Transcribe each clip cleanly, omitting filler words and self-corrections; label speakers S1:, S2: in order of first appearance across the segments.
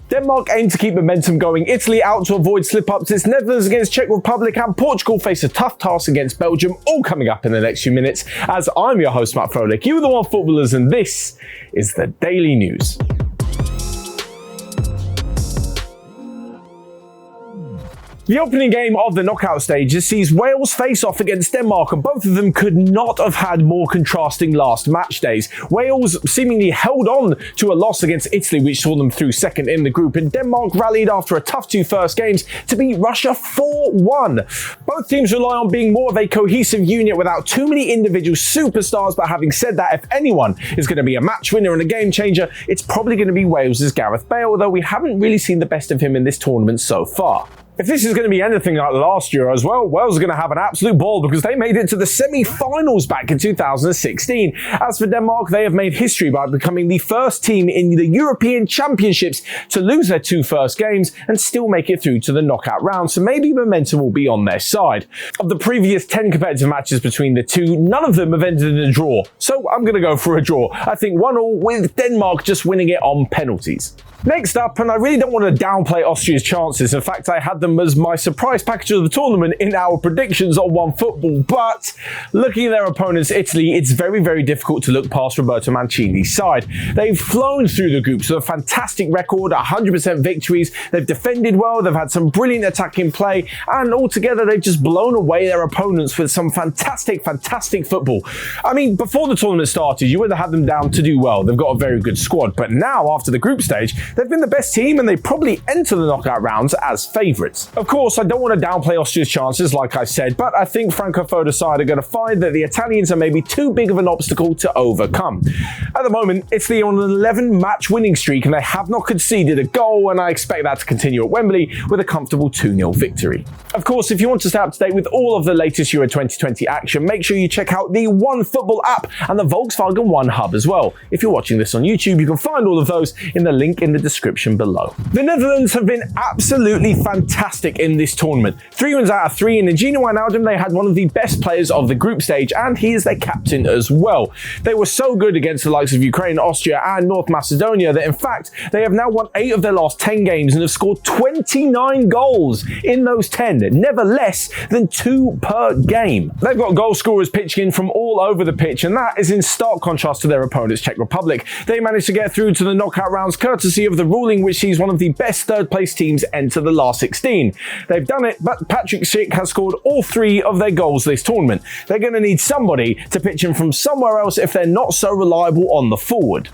S1: Denmark aim to keep momentum going, Italy out to avoid slip-ups, it's Netherlands against Czech Republic, and Portugal face a tough task against Belgium, all coming up in the next few minutes. As I'm your host, Matt Froelich, you are the One Footballers, and this is the Daily News. The opening game of the knockout stages sees Wales face off against Denmark, and both of them could not have had more contrasting last match days. Wales seemingly held on to a loss against Italy, which saw them through second in the group, and Denmark rallied after a tough two first games to beat Russia 4-1. Both teams rely on being more of a cohesive unit without too many individual superstars, but having said that, if anyone is going to be a match winner and a game changer, it's probably going to be Wales' Gareth Bale, although we haven't really seen the best of him in this tournament so far. If this is going to be anything like last year as well, Wales are going to have an absolute ball because they made it to the semi-finals back in 2016. As for Denmark, they have made history by becoming the first team in the European Championships to lose their two first games and still make it through to the knockout round, so maybe momentum will be on their side. Of the previous 10 competitive matches between the two, none of them have ended in a draw, so I'm going to go for a draw. I think 1-1 with Denmark just winning it on penalties. Next up, and I really don't want to downplay Austria's chances, in fact I had them as my surprise package of the tournament in our predictions on OneFootball, but looking at their opponents Italy, it's very, very difficult to look past Roberto Mancini's side. They've flown through the groups with a fantastic record, 100% victories, they've defended well, they've had some brilliant attacking play, and altogether they've just blown away their opponents with some fantastic football. I mean, before the tournament started, you would have had them down to do well, they've got a very good squad, but now after the group stage, they've been the best team and they probably enter the knockout rounds as favourites. Of course, I don't want to downplay Austria's chances, like I said, but I think Francophone side are going to find that the Italians are maybe too big of an obstacle to overcome. At the moment, Italy are on an 11-match winning streak and they have not conceded a goal, and I expect that to continue at Wembley with a comfortable 2-0 victory. Of course, if you want to stay up to date with all of the latest Euro 2020 action, make sure you check out the OneFootball app and the Volkswagen OneHub as well. If you're watching this on YouTube, you can find all of those in the link in the description below. The Netherlands have been absolutely fantastic in this tournament. 3 wins out of 3, and in Gino Wijnaldum they had one of the best players of the group stage, and he is their captain as well. They were so good against the likes of Ukraine, Austria and North Macedonia that in fact they have now won 8 of their last 10 games and have scored 29 goals in those 10, never less than 2 per game. They've got goal scorers pitching in from all over the pitch, and that is in stark contrast to their opponents Czech Republic. They managed to get through to the knockout rounds courtesy of the ruling which sees one of the best third place teams enter the last 16. They've done it, but Patrick Schick has scored all 3 of their goals this tournament. They're going to need somebody to pitch in from somewhere else if they're not so reliable on the forward.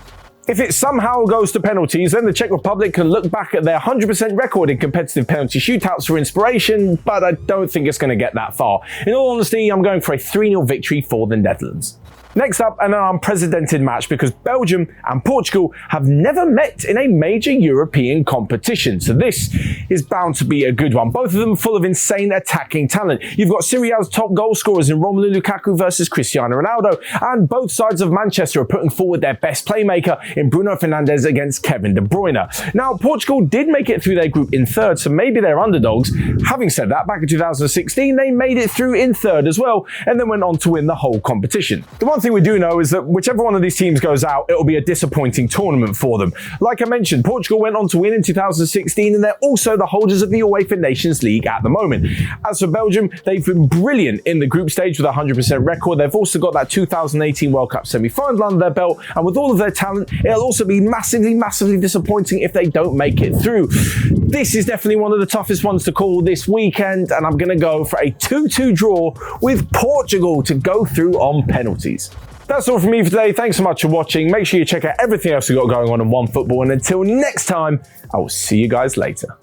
S1: If it somehow goes to penalties, then the Czech Republic can look back at their 100% record in competitive penalty shootouts for inspiration, but I don't think it's going to get that far. In all honesty, I'm going for a 3-0 victory for the Netherlands. Next up, an unprecedented match because Belgium and Portugal have never met in a major European competition, so this is bound to be a good one. Both of them full of insane attacking talent. You've got Serie A's top goal scorers in Romelu Lukaku versus Cristiano Ronaldo, and both sides of Manchester are putting forward their best playmaker in Bruno Fernandes against Kevin De Bruyne. Now, Portugal did make it through their group in third, so maybe they're underdogs. Having said that, back in 2016, they made it through in third as well, and then went on to win the whole competition. The one thing we do know is that whichever one of these teams goes out, it'll be a disappointing tournament for them. Like I mentioned, Portugal went on to win in 2016, and they're also the holders of the UEFA Nations League at the moment. As for Belgium, they've been brilliant in the group stage with a 100% record. They've also got that 2018 World Cup semi-final under their belt, and with all of their talent, it'll also be massively disappointing if they don't make it through. This is definitely one of the toughest ones to call this weekend, and I'm going to go for a 2-2 draw with Portugal to go through on penalties. That's all from me for today. Thanks so much for watching. Make sure you check out everything else we've got going on in OneFootball, and until next time, I will see you guys later.